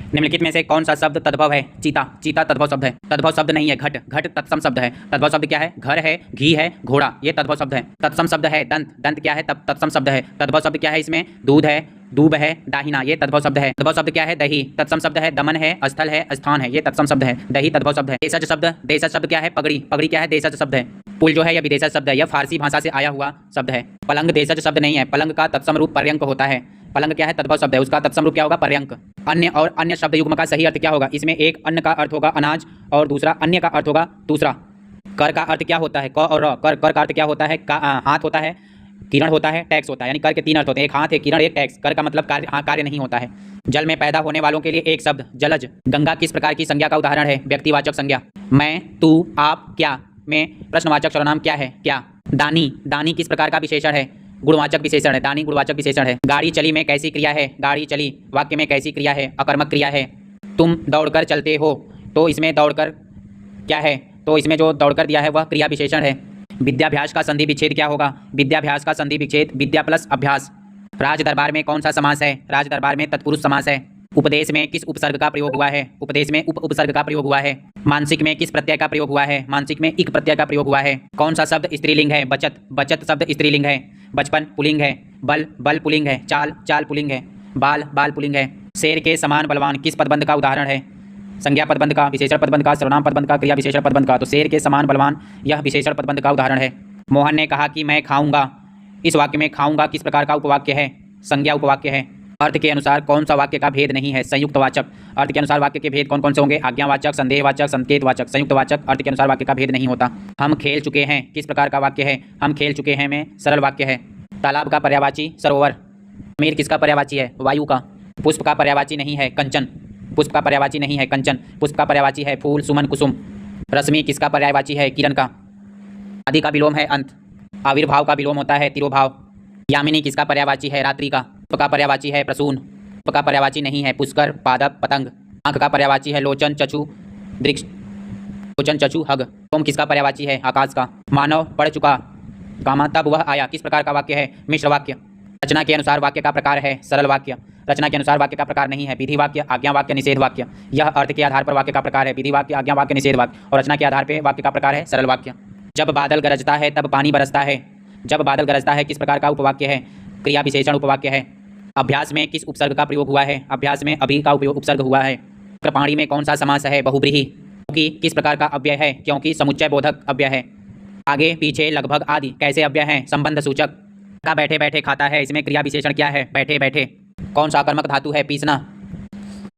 निम्नलिखित में से कौन सा शब्द तद्भव है? चीता। चीता तद्भव शब्द है। तद्भव शब्द नहीं है घट। घट तत्सम शब्द है। तद्भव शब्द क्या है? घर है, घी है, घोड़ा, ये तद्भव शब्द है। तत्सम शब्द है दंत। दंत क्या है? तत्सम शब्द है। तद्भव शब्द क्या है? इसमें दूध है, दूब है, दाहिना, ये तद्भव शब्द है। तद्भव शब्द क्या है? दही। तत्सम शब्द है दमन है, स्थल है, स्थान है, ये तत्सम शब्द है। दही तद्भव शब्द है। देशज शब्द। देशज शब्द क्या है? पगड़ी। पगड़ी क्या है? देशज शब्द है। पुल जो है यह विदेशज शब्द है, यह फारसी भाषा से आया हुआ शब्द है। पलंग देशज शब्द नहीं है। पलंग का तत्सम रूप पर्यंक होता है। पलंग क्या है? तद्भव शब्द है, उसका तत्सम रूप क्या होगा? पर्यंक। अन्य और अन्य शब्द युग्म का सही अर्थ क्या होगा? इसमें एक अन्न का अर्थ होगा अनाज और दूसरा अन्य का अर्थ होगा दूसरा। कर का अर्थ क्या होता है? क और र। कर। कर का अर्थ क्या होता है? हाथ होता है, किरण होता है, टैक्स होता है, यानी कर के तीन अर्थ होते हैं, एक हाथ, एक किरण, एक टैक्स। कर का मतलब कार्य, कार्य नहीं होता है। जल में पैदा होने वालों के लिए एक शब्द जलज। गंगा किस प्रकार की संज्ञा का उदाहरण है? व्यक्तिवाचक संज्ञा। मैं, तू, आप, क्या में प्रश्नवाचक सर्वनाम क्या है? क्या। दानी। दानी किस प्रकार का विशेषण है? गुणवाचक विशेषण है। दानी गुणवाचक विशेषण है। गाड़ी चली में कैसी क्रिया है? गाड़ी चली वाक्य में कैसी क्रिया है? अकर्मक क्रिया है। तुम दौड़कर चलते हो, तो इसमें दौड़कर क्या है? तो इसमें जो दौड़कर दिया है वह क्रिया विशेषण है। विद्याभ्यास का संधि विच्छेद क्या होगा? विद्याभ्यास का संधि विच्छेद विद्या प्लस अभ्यास। राज दरबार में कौन सा समास है? राज दरबार में तत्पुरुष समास है। उपदेश में किस उपसर्ग का प्रयोग हुआ है? उपदेश में उपसर्ग का प्रयोग हुआ है। मानसिक में किस प्रत्यय का प्रयोग हुआ है? मानसिक में इक प्रत्यय का प्रयोग हुआ है। कौन सा शब्द स्त्रीलिंग है? बचत। बचत शब्द स्त्रीलिंग है। बचपन पुल्लिंग है। बल। बल पुल्लिंग है। चाल। चाल पुल्लिंग है। बाल। बाल पुल्लिंग है। शेर के समान बलवान किस पदबंध का उदाहरण है? संज्ञा पदबंध का, विशेषण पदबंध का, सर्वनाम पदबंध का, क्रिया विशेषण पदबंध का। तो शेर के समान बलवान यह विशेषण पदबंध का उदाहरण है। मोहन ने कहा कि मैं खाऊंगा। इस वाक्य में खाऊंगा किस प्रकार का उपवाक्य है? संज्ञा उपवाक्य है। अर्थ के अनुसार कौन सा वाक्य का भेद नहीं है? संयुक्त वाचक। अर्थ के अनुसार वाक्य के भेद कौन कौन से होंगे? आज्ञावाचक, संदेहवाचक, संकेतवाचक। संयुक्त वाचक अर्थ के अनुसार वाक्य का भेद नहीं होता। हम खेल चुके हैं किस प्रकार का वाक्य है? हम खेल चुके हैं में सरल वाक्य है। तालाब का पर्यायवाची सरोवर। मीर किसका पर्यायवाची है? वायु का। पुष्प का पर्यायवाची नहीं है कंचन। पुष्प का पर्यायवाची नहीं है कंचन। पुष्प का पर्यायवाची है फूल, सुमन, कुसुम। रश्मि किसका पर्यायवाची है? किरण का। आदि का विलोम है अंत। आविर्भाव का विलोम होता है तिरोभाव। यामिनी किसका पर्यायवाची है? रात्रि का। पुष्प का पर्यायवाची है प्रसून। पुष्प का पर्यायवाची नहीं है पुष्कर, पादप, पतंग। आंख का पर्यायवाची है लोचन, चक्षु, दृक्ष। लोचन, चक्षु, हग। ओम किसका पर्यायवाची है? आकाश का। मानव पढ़ चुका, कामा तब वह आया किस प्रकार का वाक्य है? मिश्र वाक्य। रचना के अनुसार वाक्य का प्रकार है सरल वाक्य। रचना के अनुसार वाक्य का प्रकार नहीं है विधि वाक्य, आज्ञा वाक्य, निषेध वाक्य। यह अर्थ के आधार पर वाक्य का प्रकार है विधि वाक्य, आज्ञा वाक्य, निषेध वाक्य। और रचना के आधार पर वाक्य का प्रकार है सरल वाक्य। जब बादल गरजता है तब पानी बरसता है। जब बादल गरजता है किस प्रकार का उपवाक्य है? क्रिया विशेषण उपवाक्य है। अभ्यास में किस उपसर्ग का प्रयोग हुआ है? अभ्यास में अभी का उपयोग उपसर्ग हुआ है। कृपाणी में कौन सा समास है? बहुब्रीहि। क्योंकि किस प्रकार का अव्यय है? क्योंकि समुच्चय बोधक अव्यय है। आगे, पीछे, लगभग आदि कैसे अव्यय हैं? संबंध सूचक। का बैठे बैठे खाता है, इसमें क्रिया विशेषण क्या है? बैठे बैठे। कौन सा कर्मक धातु है? पीसना।